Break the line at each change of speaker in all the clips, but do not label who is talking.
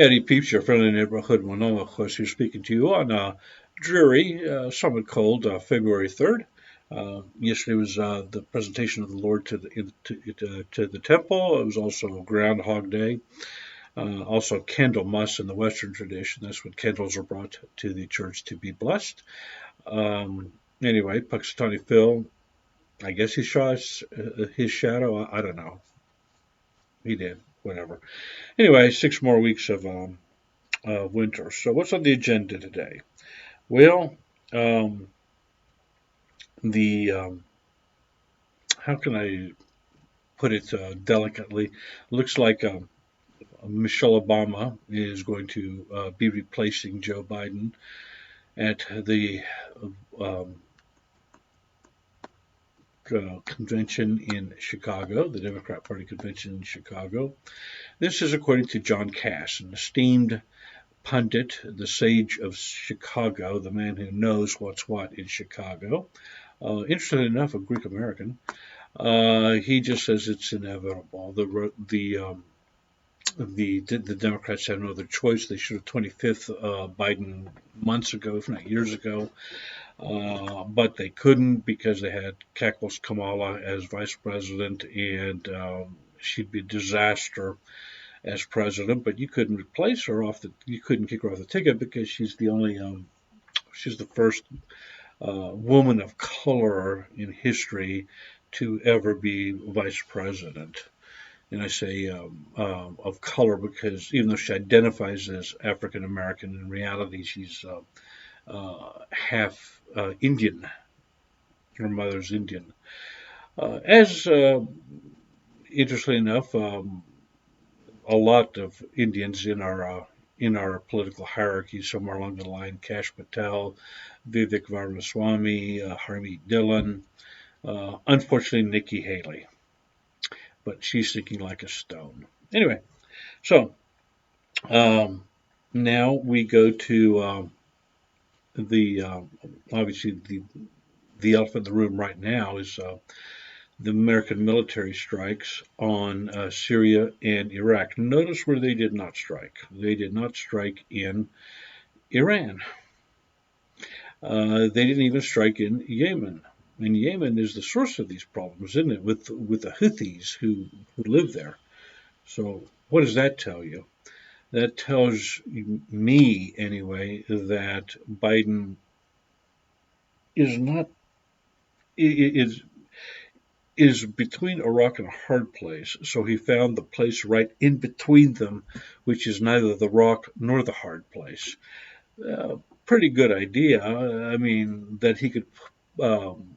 Eddie Peeps, your friendly neighborhood Winona, of course, here speaking to you on dreary, somewhat cold February 3rd. Yesterday was the presentation of the Lord to the temple. It was also Groundhog Day. Also, Candlemas in the Western tradition. That's when candles are brought to the church to be blessed. Anyway, Puxatawny Phil, I guess he saw his shadow. I don't know. He did. Whatever. Anyway, 6 more weeks of winter. So, what's on the agenda today? Well, um, the how can I put it delicately? Looks like Michelle Obama is going to be replacing Joe Biden at the um, convention in Chicago, the Democrat Party convention in Chicago. This is according to John Cass, an esteemed pundit, the sage of Chicago, the man who knows what's what in Chicago. Interestingly enough, a Greek American. He just says it's inevitable. The Democrats have no other choice. They should have 25th Biden months ago, if not years ago, but they couldn't because they had Kekos Kamala as vice president, and she'd be a disaster as president. But you couldn't replace her you couldn't kick her off the ticket because she's the first woman of color in history to ever be vice president. And I say of color because even though she identifies as African American, in reality she's half Indian. Her mother's Indian. As interestingly enough, a lot of Indians in our political hierarchy, somewhere along the line, Kash Patel, Vivek Ramaswamy, Harmeet Dillon, unfortunately Nikki Haley, but she's sinking like a stone. Anyway, so um, now we go to the obviously the elephant in the room right now is the American military strikes on Syria and Iraq. Notice where they did not strike. They did not strike in Iran. They didn't even strike in Yemen. And Yemen is the source of these problems, isn't it? With the Houthis who live there. So what does that tell you? That tells me, anyway, that Biden is not is is between a rock and a hard place. So he found the place right in between them, which is neither the rock nor the hard place. Pretty good idea. I mean, that he could. Um,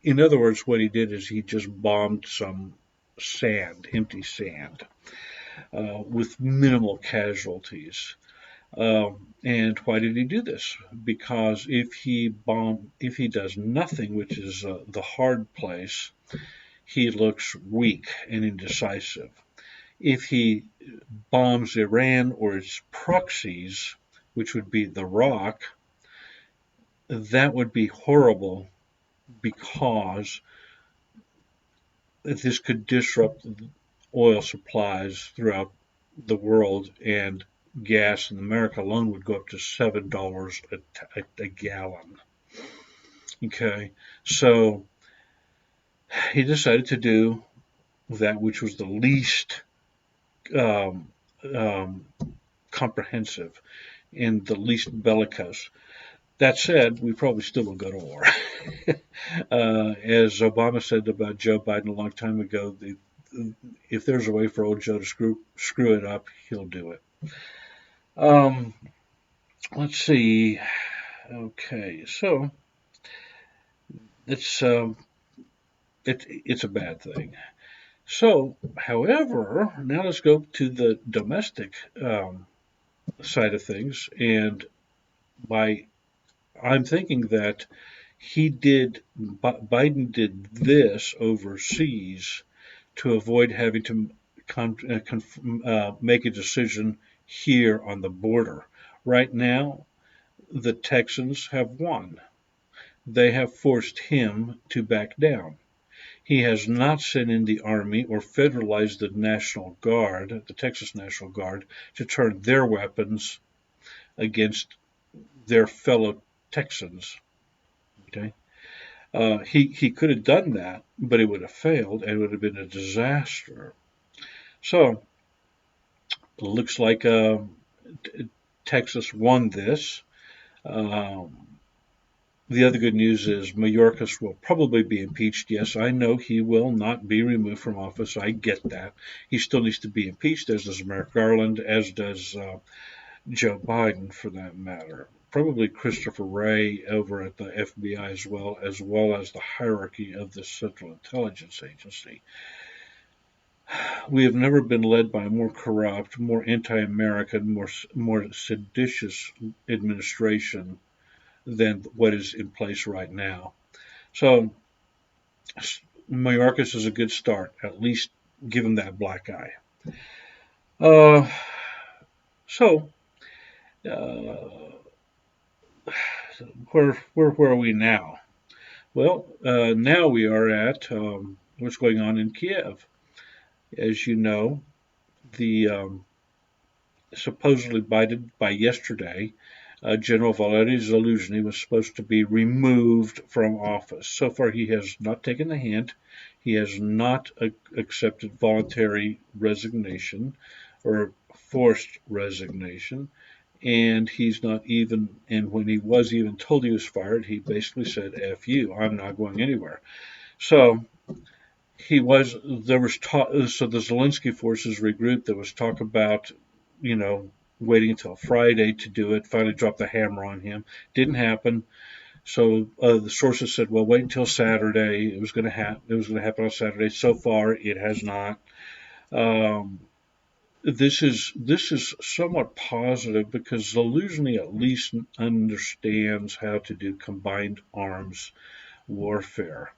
in other words, what he did is he just bombed some sand, empty sand, with minimal casualties. And why did he do this? Because if he does nothing, which is the hard place, he looks weak and indecisive. If he bombs Iran or its proxies, which would be the rock, that would be horrible because this could disrupt oil supplies throughout the world, and gas in America alone would go up to $7 a gallon. Okay, so he decided to do that which was the least um, um, comprehensive and the least bellicose. That said, we probably still will go to war. As Obama said about Joe Biden a long time ago, if there's a way for old Joe to screw it up, he'll do it. Um, let's see. Okay, so it's it's a bad thing. So, however, now let's go to the domestic side of things, and by I'm thinking that Biden did this overseas to avoid having to make a decision here on the border. Right now, the Texans have won. They have forced him to back down. He has not sent in the Army or federalized the National Guard, the Texas National Guard, to turn their weapons against their fellow Texans. Okay, he could have done that, but it would have failed and it would have been a disaster. So it looks like Texas won this. Um, the other good news is Mayorkas will probably be impeached. Yes, I know he will not be removed from office. I get that. He still needs to be impeached, as does Merrick Garland, as does Joe Biden, for that matter. Probably Christopher Wray over at the FBI as well as the hierarchy of the Central Intelligence Agency. We have never been led by a more corrupt, more anti-American, more seditious administration than what is in place right now. So Mayorkas is a good start. At least give him that black eye. Uh, so uh, where are we now? Well, now we are at what's going on in Kiev. As you know, the supposedly by yesterday, General Valery Zaluzhny was supposed to be removed from office. So far, he has not taken the hint. He has not accepted voluntary resignation or forced resignation. And he's not even, and when he was even told he was fired, he basically said, F you, I'm not going anywhere. So there was talk, so the Zelensky forces regrouped. There was talk about, waiting until Friday to do it, finally dropped the hammer on him. Didn't happen. So the sources said, well, wait until Saturday. It was going to happen on Saturday. So far, it has not. Um, this is somewhat positive because Zelensky at least understands how to do combined arms warfare.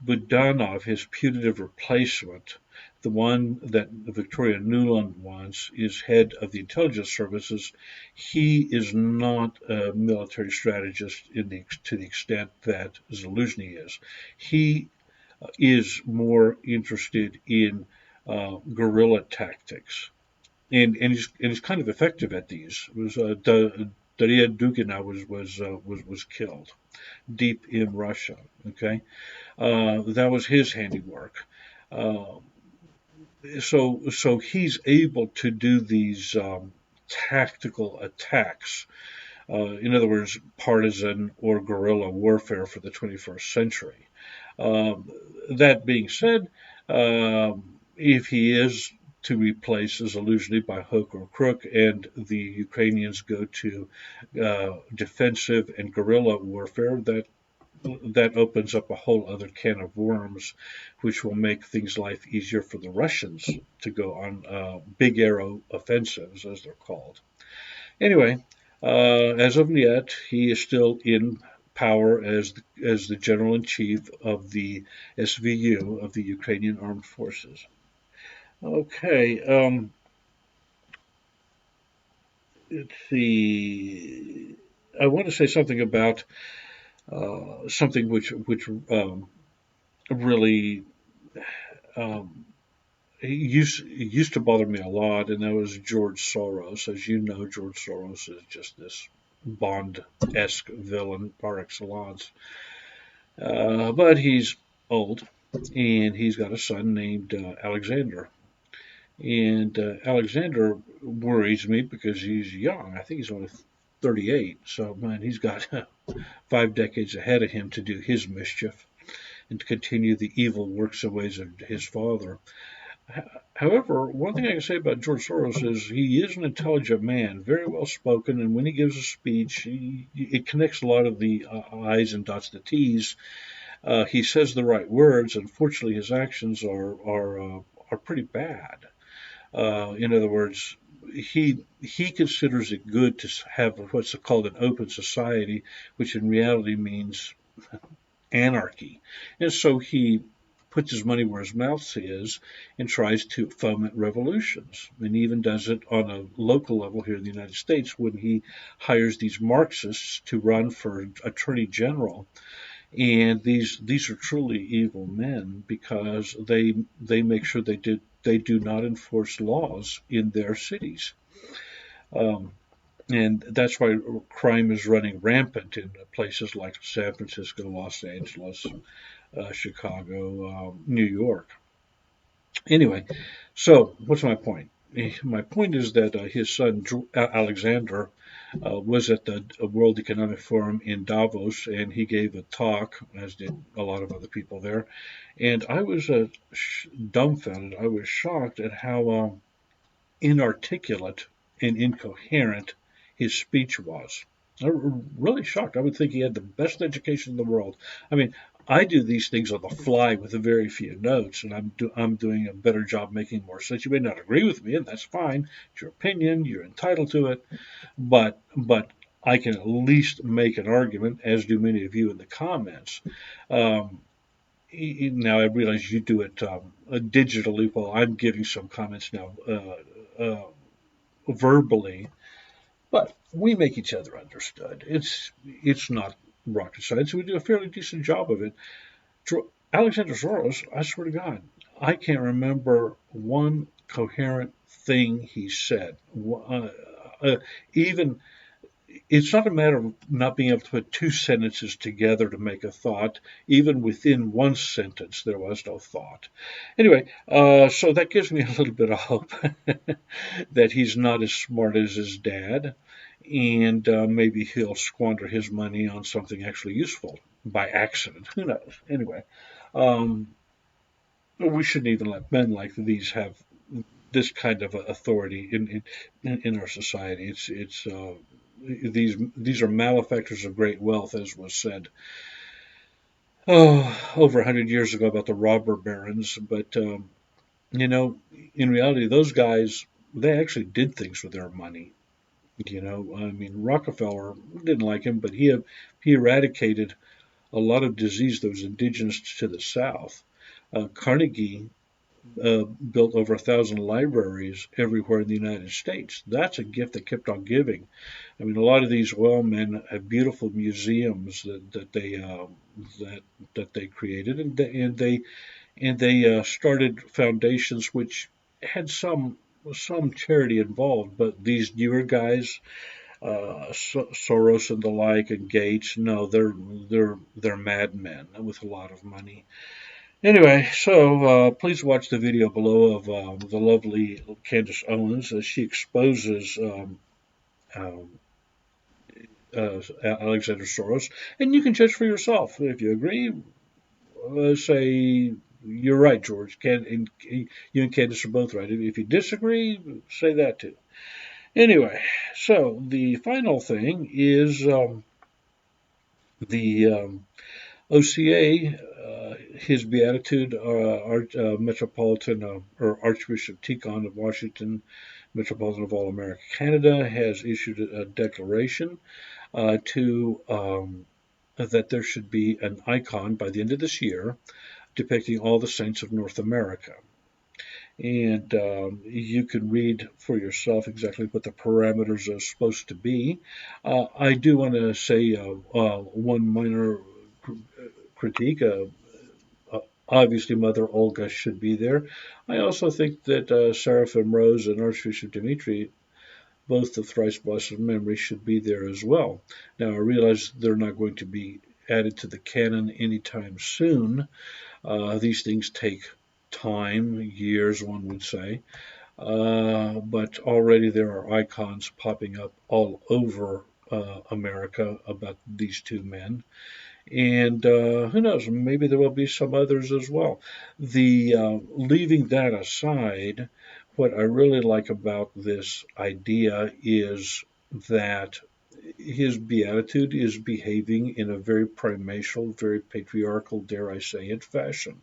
Budanov, his putative replacement, the one that Victoria Nuland wants, is head of the intelligence services. He is not a military strategist to the extent that Zelensky is. He is more interested in guerrilla tactics, and he's kind of effective at these. It was Daria Dugina was killed deep in Russia. Okay, that was his handiwork. Uh, so he's able to do these tactical attacks. In other words, partisan or guerrilla warfare for the 21st century. That being said, if he is to replace Zelensky by hook or crook, and the Ukrainians go to defensive and guerrilla warfare, that opens up a whole other can of worms, which will make things life easier for the Russians to go on big arrow offensives, as they're called. Anyway, as of yet, he is still in power as the general in chief of the SVU of the Ukrainian Armed Forces. Okay, let's see. I want to say something about something which really um, used to bother me a lot, and that was George Soros. As you know, George Soros is just this Bond-esque villain par excellence. But he's old, and he's got a son named Alexander. And Alexander worries me because he's young. I think he's only 38. So, man, he's got 5 decades ahead of him to do his mischief and to continue the evil works and ways of his father. However, one thing I can say about George Soros is he is an intelligent man, very well spoken, and when he gives a speech, it connects a lot of the I's and dots the T's. He says the right words. Unfortunately, his actions are pretty bad. In other words, he considers it good to have what's called an open society, which in reality means anarchy. And so he puts his money where his mouth is and tries to foment revolutions. And even does it on a local level here in the United States when he hires these Marxists to run for attorney general. And these are truly evil men because they make sure they do not enforce laws in their cities. Um, and that's why crime is running rampant in places like San Francisco, Los Angeles, Chicago, New York. Anyway, so what's my point? My point is that his son Alexander was at the World Economic Forum in Davos, and he gave a talk, as did a lot of other people there. And I was dumbfounded. I was shocked at how inarticulate and incoherent his speech was. I was really shocked. I would think he had the best education in the world. I mean, I do these things on the fly with a very few notes, and I'm doing a better job making more sense. You may not agree with me, and that's fine. It's your opinion. You're entitled to it. But I can at least make an argument, as do many of you in the comments. Um, Now I realize you do it digitally. Well, I'm giving some comments now verbally, but we make each other understood. It's not rocket science. We do a fairly decent job of it. Alexander Soros, I swear to God, I can't remember one coherent thing he said. Even it's not a matter of not being able to put two sentences together to make a thought. Even within one sentence, there was no thought. Anyway, so that gives me a little bit of hope that he's not as smart as his dad, and maybe he'll squander his money on something actually useful by accident. Who knows? Anyway, um, we shouldn't even let men like these have this kind of authority in our society. It's these are malefactors of great wealth, as was said over 100 years ago about the robber barons. But you know, in reality, those guys they actually did things with their money. You know, I mean, Rockefeller didn't like him, but he eradicated a lot of disease that was indigenous to the South. Carnegie built over 1,000 libraries everywhere in the United States. That's a gift that kept on giving. I mean, a lot of these oil men have beautiful museums that that they created, and they started foundations which had some charity involved. But these newer guys, Soros and the like, and Gates, no, they're madmen with a lot of money. Anyway, so please watch the video below of the lovely Candace Owens as she exposes um, Alexander Soros, and you can judge for yourself. If you agree, say you're right, George. You and Candace are both right. If you disagree, say that too. Anyway, so the final thing is the OCA, His Beatitude, Metropolitan or Archbishop Tikhon of Washington, Metropolitan of All America, Canada, has issued a declaration to that there should be an icon by the end of this year depicting all the saints of North America. And you can read for yourself exactly what the parameters are supposed to be. I do want to say one minor critique. Obviously, Mother Olga should be there. I also think that Seraphim Rose and Archbishop Dimitri, both of thrice blessed memory, should be there as well. Now, I realize they're not going to be added to the canon anytime soon. These things take time, years, one would say. But already there are icons popping up all over America about these two men. And who knows, maybe there will be some others as well. Leaving that aside, what I really like about this idea is that his beatitude is behaving in a very primatial, very patriarchal, dare I say it, fashion.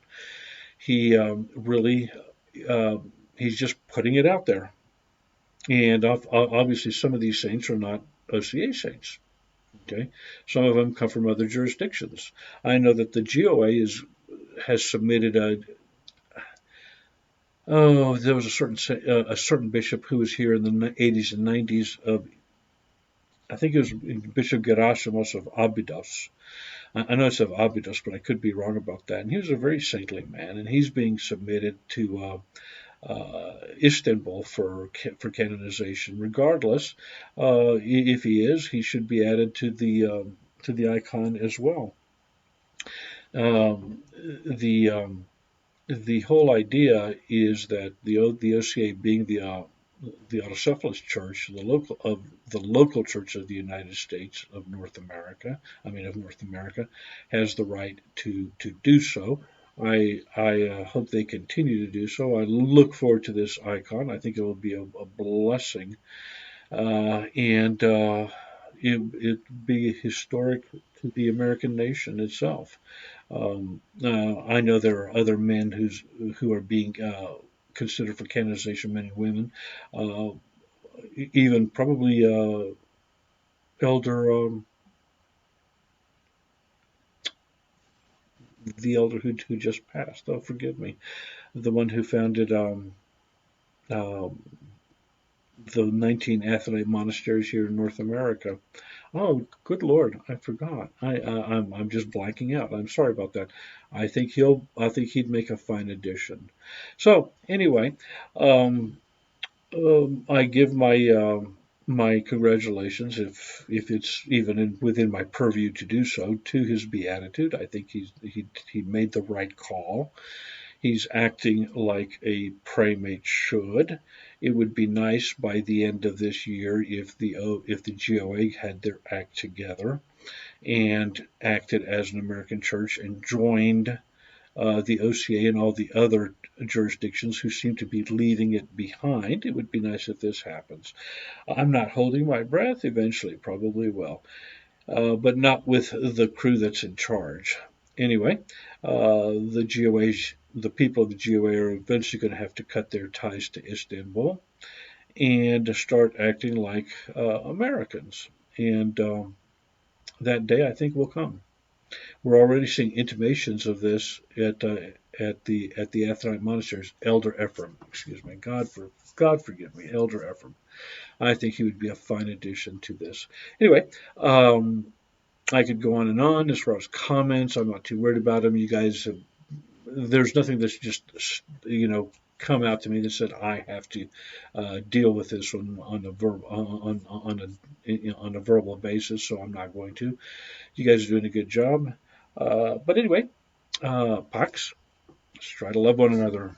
He really, uh, he's just putting it out there. And obviously, some of these saints are not OCA saints. Okay, some of them come from other jurisdictions. I know that the GOA has submitted a. Oh, there was a certain bishop who was here in the 80s and 90s of, I think it was Bishop Gerasimos of Abydos. I know it's of Abydos, but I could be wrong about that. And he was a very saintly man, and he's being submitted to Istanbul for canonization. Regardless, if he is, he should be added to the icon as well. Um, the the whole idea is that the OCA, being the Autocephalous Church, the local church of the United States of North America, has the right to do so. I hope they continue to do so. I look forward to this icon. I think it will be a blessing, and it be historic to the American nation itself. I know there are other men who are being considered for canonization, men and women, uh, even probably elder the elder who just passed. Oh, forgive me, the one who founded uh, the 19 Athonite monasteries here in North America. Oh, good Lord, I forgot. I'm just blanking out. I'm sorry about that. I think he'd make a fine addition. So anyway, um, I give my congratulations, if it's even within my purview to do so, to his beatitude. I think he made the right call. He's acting like a primate should. It would be nice by the end of this year if the GOA had their act together and acted as an American church and joined the OCA and all the other jurisdictions who seem to be leaving it behind. It would be nice if this happens. I'm not holding my breath. Eventually, probably will, but not with the crew that's in charge. Anyway, the people of the GOA are eventually going to have to cut their ties to Istanbul and start acting like Americans. And that day, I think, will come. We're already seeing intimations of this at the Athonite monasteries. Elder Ephraim, excuse me, God forgive me, Elder Ephraim. I think he would be a fine addition to this. Anyway, I could go on and on as far as comments. I'm not too worried about them. You guys, there's nothing that's just come out to me that said I have to deal with this on a verbal basis. So I'm not going to. You guys are doing a good job. But anyway, Pax, let's try to love one another.